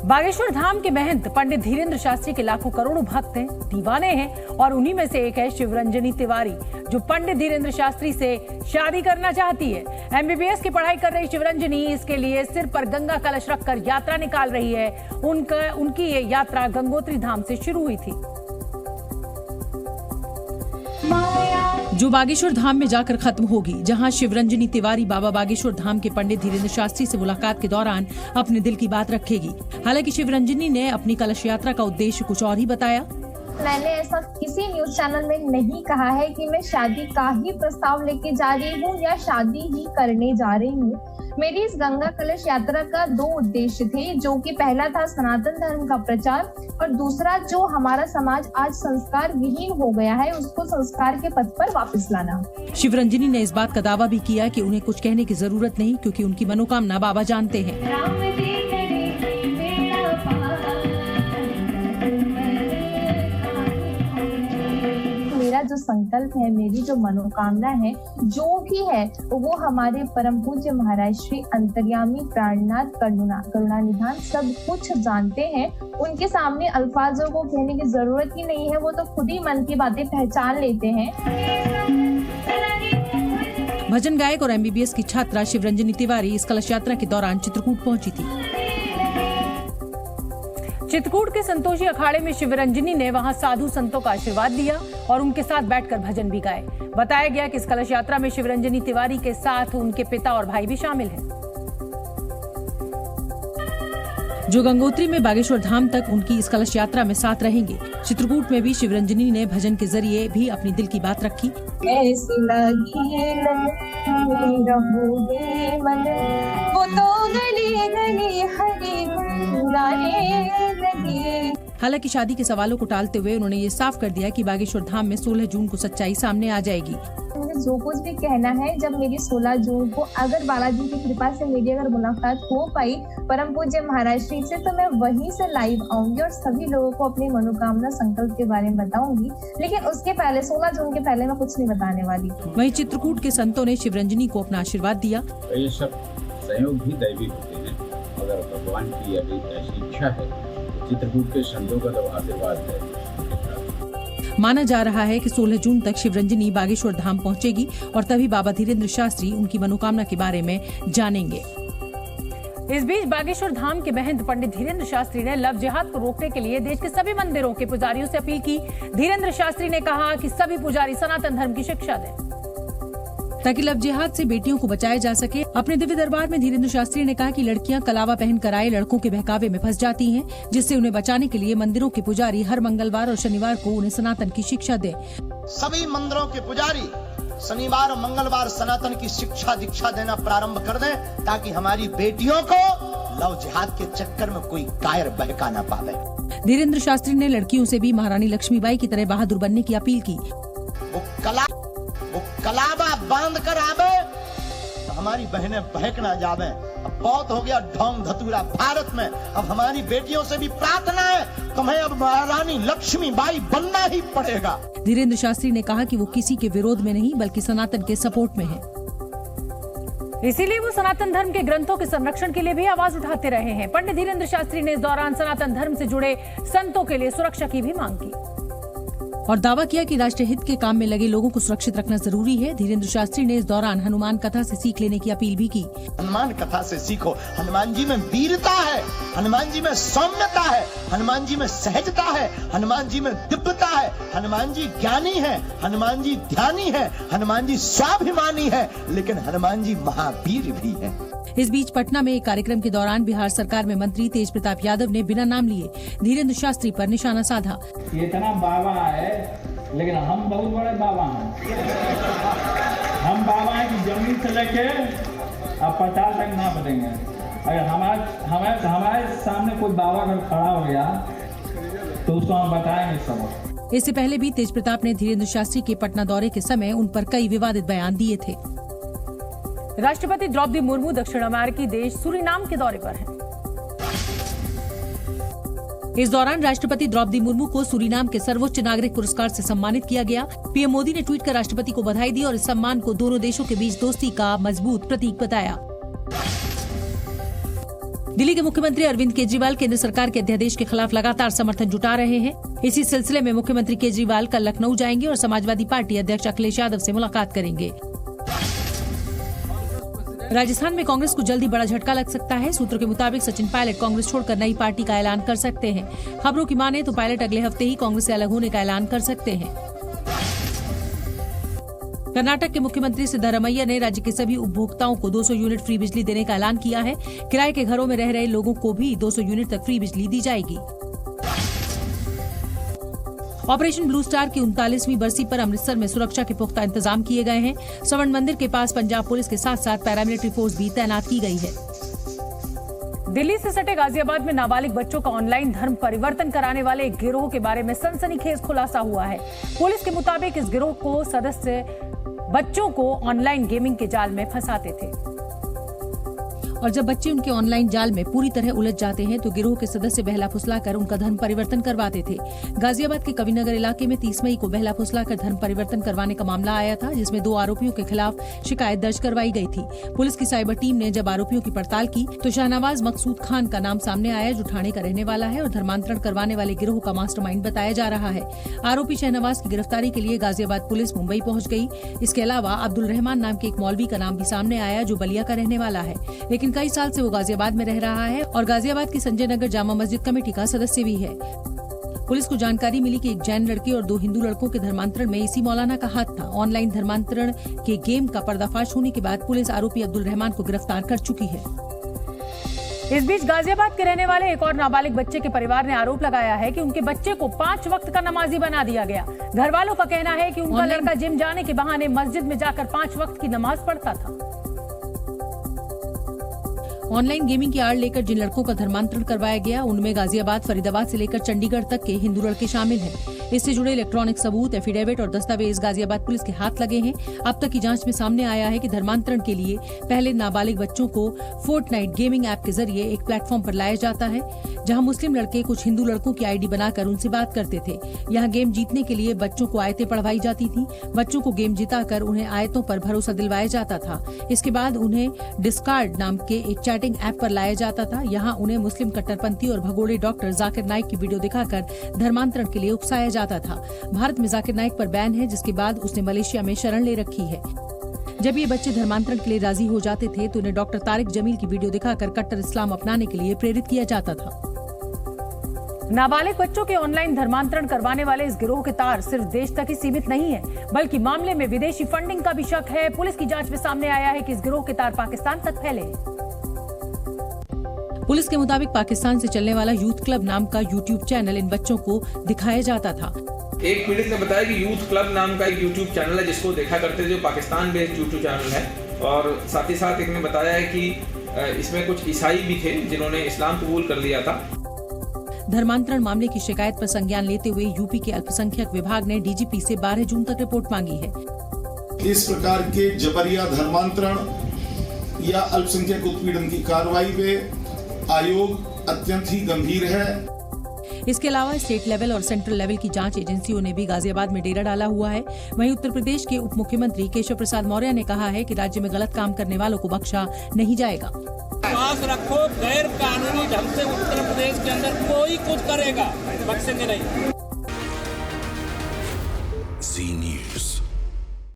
बागेश्वर धाम के महंत पंडित धीरेन्द्र शास्त्री के लाखों करोड़ों भक्त हैं, दीवाने हैं और उन्हीं में से एक है शिवरंजनी तिवारी, जो पंडित धीरेन्द्र शास्त्री से शादी करना चाहती है। एमबीबीएस की पढ़ाई कर रही शिवरंजनी इसके लिए सिर पर गंगा कलश रखकर यात्रा निकाल रही है। उनकी ये यात्रा गंगोत्री धाम से शुरू हुई थी, जो बागेश्वर धाम में जाकर खत्म होगी, जहां शिवरंजनी तिवारी बाबा बागेश्वर धाम के पंडित धीरेन्द्र शास्त्री से मुलाकात के दौरान अपने दिल की बात रखेगी। हालांकि शिवरंजनी ने अपनी कलश यात्रा का उद्देश्य कुछ और ही बताया। मैंने ऐसा किसी न्यूज चैनल में नहीं कहा है कि मैं शादी का ही प्रस्ताव लेके जा रही हूँ या शादी ही करने जा रही हूँ। मेरी इस गंगा कलश यात्रा का 2 उद्देश्य थे, जो कि पहला था सनातन धर्म का प्रचार और दूसरा जो हमारा समाज आज संस्कार विहीन हो गया है उसको संस्कार के पथ पर वापस लाना। शिवरंजनी ने इस बात का दावा भी किया कि उन्हें कुछ कहने की जरूरत नहीं, क्योंकि उनकी मनोकामना बाबा जानते हैं। मेरा जो संकल्प है, मेरी जो मनोकामना है, जो भी है वो हमारे परम पूज्य महाराज श्री अंतर्यामी प्राणनाथ करुणानिधान सब कुछ जानते हैं। उनके सामने अल्फाजों को कहने की जरूरत ही नहीं है, वो तो खुद ही मन की बातें पहचान लेते हैं। भजन गायक और एमबीबीएस की छात्रा शिवरंजनी तिवारी इस कलश यात्रा के दौरान चित्रकूट पहुंची थी। चित्रकूट के संतोषी अखाड़े में शिवरंजनी ने वहां साधु संतों का आशीर्वाद दिया और उनके साथ बैठकर भजन भी गाए। बताया गया कि इस कलश यात्रा में शिवरंजनी तिवारी के साथ उनके पिता और भाई भी शामिल हैं, जो गंगोत्री में बागेश्वर धाम तक उनकी इस कलश यात्रा में साथ रहेंगे। चित्रकूट में भी शिवरंजनी ने भजन के जरिए भी अपनी दिल की बात रखी। हालांकि शादी के सवालों को टालते हुए उन्होंने ये साफ कर दिया कि बागेश्वर धाम में 16 जून को सच्चाई सामने आ जाएगी। मुझे जो कुछ भी कहना है, जब मेरी 16 जून को अगर बालाजी की कृपा से मेरी अगर मुलाकात हो पाई परम पूज्य महाराज श्री से, तो मैं वहीं से लाइव आऊंगी और सभी लोगों को अपनी मनोकामना संकल्प के बारे में बताऊंगी। लेकिन उसके पहले 16 जून के पहले मैं कुछ नहीं बताने वाली। वहीं चित्रकूट के संतों ने शिवरंजनी को अपना आशीर्वाद दिया। ये सब संयोग भी दैवी होते हैं, अगर भगवान की अभी ऐसी इच्छा है, चित्रकूट के संतों का तो आशीर्वाद है। माना जा रहा है कि 16 जून तक शिवरंजनी बागेश्वर धाम पहुंचेगी और तभी बाबा धीरेन्द्र शास्त्री उनकी मनोकामना के बारे में जानेंगे। इस बीच बागेश्वर धाम के महंत पंडित धीरेन्द्र शास्त्री ने लव जिहाद को रोकने के लिए देश के सभी मंदिरों के पुजारियों से अपील की। धीरेन्द्र शास्त्री ने कहा कि सभी पुजारी सनातन धर्म की शिक्षा दें ताकि लव जिहाद से बेटियों को बचाया जा सके। अपने दिव्य दरबार में धीरेन्द्र शास्त्री ने कहा कि लड़कियां कलावा पहन कर आए लड़कों के बहकावे में फंस जाती हैं, जिससे उन्हें बचाने के लिए मंदिरों के पुजारी हर मंगलवार और शनिवार को उन्हें सनातन की शिक्षा दें। सभी मंदिरों के पुजारी शनिवार और मंगलवार सनातन की शिक्षा दीक्षा देना प्रारंभ कर दें, ताकि हमारी बेटियों को लव जिहाद के चक्कर में कोई कायर बहका न पावे। धीरेन्द्र शास्त्री ने लड़कियों से भी महारानी लक्ष्मीबाई की तरह बहादुर बनने की अपील की। वो कलावा बांध कर आवे तो हमारी बहनें बहक ना जावे। अब बहुत हो गया ढोंग धतूरा भारत में। अब हमारी बेटियों से भी प्रार्थना है, तुम्हें अब महारानी लक्ष्मीबाई बनना ही पड़ेगा। धीरेन्द्र शास्त्री ने कहा कि वो किसी के विरोध में नहीं बल्कि सनातन के सपोर्ट में है, इसीलिए वो सनातन धर्म के ग्रंथों के संरक्षण के लिए भी आवाज उठाते रहे हैं। पंडित धीरेन्द्र शास्त्री ने इस दौरान सनातन धर्म से जुड़े संतों के लिए सुरक्षा की भी मांग की और दावा किया कि राष्ट्रीय हित के काम में लगे लोगों को सुरक्षित रखना जरूरी है। धीरेन्द्र शास्त्री ने इस दौरान हनुमान कथा से सीख लेने की अपील भी की। हनुमान कथा से सीखो, हनुमान जी में वीरता है, हनुमान जी में सौम्यता है, हनुमान जी में सहजता है, हनुमान जी में दिव्यता है, हनुमान जी ज्ञानी है, हनुमान जी ध्यानी है, हनुमान जी स्वाभिमानी है, लेकिन हनुमान जी महावीर भी है। इस बीच पटना में एक कार्यक्रम के दौरान बिहार सरकार में मंत्री तेज प्रताप यादव ने बिना नाम लिए धीरेन्द्र शास्त्री पर निशाना साधा। ये इतना बाबा है, लेकिन हम बहुत बड़े बाबा हैं। हम बाबा हैं कि जमीन से लेके अब 50 तक ना बढ़ेंगे। अगर हमारे सामने कोई बाबा अगर खड़ा हो गया तो उसको हम बताएंगे सबक। इससे पहले भी तेज प्रताप ने धीरेन्द्र शास्त्री के पटना दौरे के समय उन पर कई विवादित बयान दिए थे। राष्ट्रपति द्रौपदी मुर्मू दक्षिण अमेरिकी देश सूरीनाम के दौरे पर हैं। इस दौरान राष्ट्रपति द्रौपदी मुर्मू को सूरीनाम के सर्वोच्च नागरिक पुरस्कार से सम्मानित किया गया। पीएम मोदी ने ट्वीट कर राष्ट्रपति को बधाई दी और इस सम्मान को दोनों देशों के बीच दोस्ती का मजबूत प्रतीक बताया। दिल्ली के मुख्यमंत्री अरविंद केजरीवाल केंद्र सरकार के अध्यादेश के खिलाफ लगातार समर्थन जुटा रहे हैं। इसी सिलसिले में मुख्यमंत्री केजरीवाल कल लखनऊ जाएंगे और समाजवादी पार्टी अध्यक्ष अखिलेश यादव से मुलाकात करेंगे। राजस्थान में कांग्रेस को जल्दी बड़ा झटका लग सकता है। सूत्रों के मुताबिक सचिन पायलट कांग्रेस छोड़कर नई पार्टी का ऐलान कर सकते हैं। खबरों की माने तो पायलट अगले हफ्ते ही कांग्रेस से अलग होने का ऐलान कर सकते हैं। कर्नाटक के मुख्यमंत्री सिद्धारमैया ने राज्य के सभी उपभोक्ताओं को 200 यूनिट फ्री बिजली देने का ऐलान किया है। किराए के घरों में रह रहे लोगों को भी 200 यूनिट तक फ्री बिजली दी जाएगी। ऑपरेशन ब्लू स्टार की 39वीं बरसी पर अमृतसर में सुरक्षा के पुख्ता इंतजाम किए गए हैं। स्वर्ण मंदिर के पास पंजाब पुलिस के साथ साथ पैरामिलिट्री फोर्स भी तैनात की गई है। दिल्ली से सटे गाजियाबाद में नाबालिग बच्चों का ऑनलाइन धर्म परिवर्तन कराने वाले एक गिरोह के बारे में सनसनीखेज खुलासा हुआ है। पुलिस के मुताबिक इस गिरोह को सदस्य बच्चों को ऑनलाइन गेमिंग के जाल में फंसाते थे और जब बच्चे उनके ऑनलाइन जाल में पूरी तरह उलझ जाते हैं तो गिरोह के सदस्य बहला फुसलाकर उनका धर्म परिवर्तन करवाते थे। गाजियाबाद के कविनगर इलाके में 30 मई को बहला फुसलाकर धर्म परिवर्तन करवाने का मामला आया था, जिसमें 2 आरोपियों के खिलाफ शिकायत दर्ज करवाई गई थी। पुलिस की साइबर टीम ने जब आरोपियों की पड़ताल की तो शाहनवाज मकसूद खान का नाम सामने आया, जो ठाणे का रहने वाला है और धर्मांतरण करवाने वाले गिरोह का मास्टरमाइंड बताया जा रहा है। आरोपी शाहनवाज की गिरफ्तारी के लिए गाजियाबाद पुलिस मुंबई पहुंच गई। इसके अलावा अब्दुल रहमान नाम के एक मौलवी का नाम भी सामने आया, जो बलिया का रहने वाला है, लेकिन कई साल से वो गाजियाबाद में रह रहा है और गाजियाबाद की संजय नगर जामा मस्जिद कमेटी का सदस्य भी है। पुलिस को जानकारी मिली कि एक जैन लड़के और 2 हिंदू लड़कों के धर्मांतरण में इसी मौलाना का हाथ था। ऑनलाइन धर्मांतरण के गेम का पर्दाफाश होने के बाद पुलिस आरोपी अब्दुल रहमान को गिरफ्तार कर चुकी है। इस बीच गाजियाबाद के रहने वाले एक और नाबालिग बच्चे के परिवार ने आरोप लगाया है कि उनके बच्चे को 5 वक्त का नमाजी बना दिया गया। घर वालों का कहना है कि उनका लड़का जिम जाने के बहाने मस्जिद में जाकर 5 वक्त की नमाज पढ़ता था। ऑनलाइन गेमिंग की आड़ लेकर जिन लड़कों का धर्मांतरण करवाया गया, उनमें गाजियाबाद, फरीदाबाद से लेकर चंडीगढ़ तक के हिंदू लड़के शामिल हैं। इससे जुड़े इलेक्ट्रॉनिक सबूत, एफिडेविट और दस्तावेज गाजियाबाद पुलिस के हाथ लगे हैं। अब तक की जांच में सामने आया है कि धर्मांतरण के लिए पहले नाबालिग बच्चों को फोर्टनाइट गेमिंग ऐप के जरिए एक प्लेटफॉर्म पर लाया जाता है, जहां मुस्लिम लड़के कुछ हिंदू लड़कों की आईडी बनाकर उनसे बात करते थे। यहाँ गेम जीतने के लिए बच्चों को आयतें पढ़वाई जाती थी। बच्चों को गेम जिताकर उन्हें आयतों पर भरोसा दिलवाया जाता था। इसके बाद उन्हें डिस्कार्ड नाम के एक चैटिंग ऐप पर लाया जाता था। यहाँ उन्हें मुस्लिम कट्टरपंथी और भगोड़े डॉक्टर जाकिर नाइक की वीडियो दिखाकर धर्मांतरण के लिए उकसाया जाता था। भारत में जाकिर नाइक पर बैन है, जिसके बाद उसने मलेशिया में शरण ले रखी है। जब ये बच्चे धर्मांतरण के लिए राजी हो जाते थे तो उन्हें डॉक्टर तारिक जमील की वीडियो दिखाकर कट्टर इस्लाम अपनाने के लिए प्रेरित किया जाता था। नाबालिग बच्चों के ऑनलाइन धर्मांतरण करवाने वाले इस गिरोह के तार सिर्फ देश तक ही सीमित नहीं है, बल्कि मामले में विदेशी फंडिंग का भी शक है। पुलिस की जांच में सामने आया है कि इस गिरोह के तार पाकिस्तान तक फैले हैं। पुलिस के मुताबिक पाकिस्तान से चलने वाला यूथ क्लब नाम का यूट्यूब चैनल इन बच्चों को दिखाया जाता था। एक पीड़ित ने बताया कि यूथ क्लब नाम का एक यूट्यूब चैनल है जिसको देखा करते थे, जो पाकिस्तान बेस्ड यूट्यूब चैनल है। और साथ ही साथ एक ने बताया है कि इसमें कुछ ईसाई भी थे जिन्होंने इस्लाम कबूल कर लिया था। धर्मांतरण मामले की शिकायत पर संज्ञान लेते हुए यूपी के अल्पसंख्यक विभाग ने डीजीपी से 12 जून तक रिपोर्ट मांगी है। इस प्रकार के जबरिया धर्मांतरण या अल्पसंख्यक उत्पीड़न की कार्रवाई पे आयोग अत्यंत ही गंभीर है। इसके अलावा स्टेट लेवल और सेंट्रल लेवल की जांच एजेंसियों ने भी गाजियाबाद में डेरा डाला हुआ है। वहीं उत्तर प्रदेश के उप मुख्यमंत्री केशव प्रसाद मौर्य ने कहा है कि राज्य में गलत काम करने वालों को बख्शा नहीं जाएगा। विश्वास रखो, गैर कानूनी ढंग से उत्तर प्रदेश के अंदर कोई कुछ करेगा, बख्शेंगे नहीं।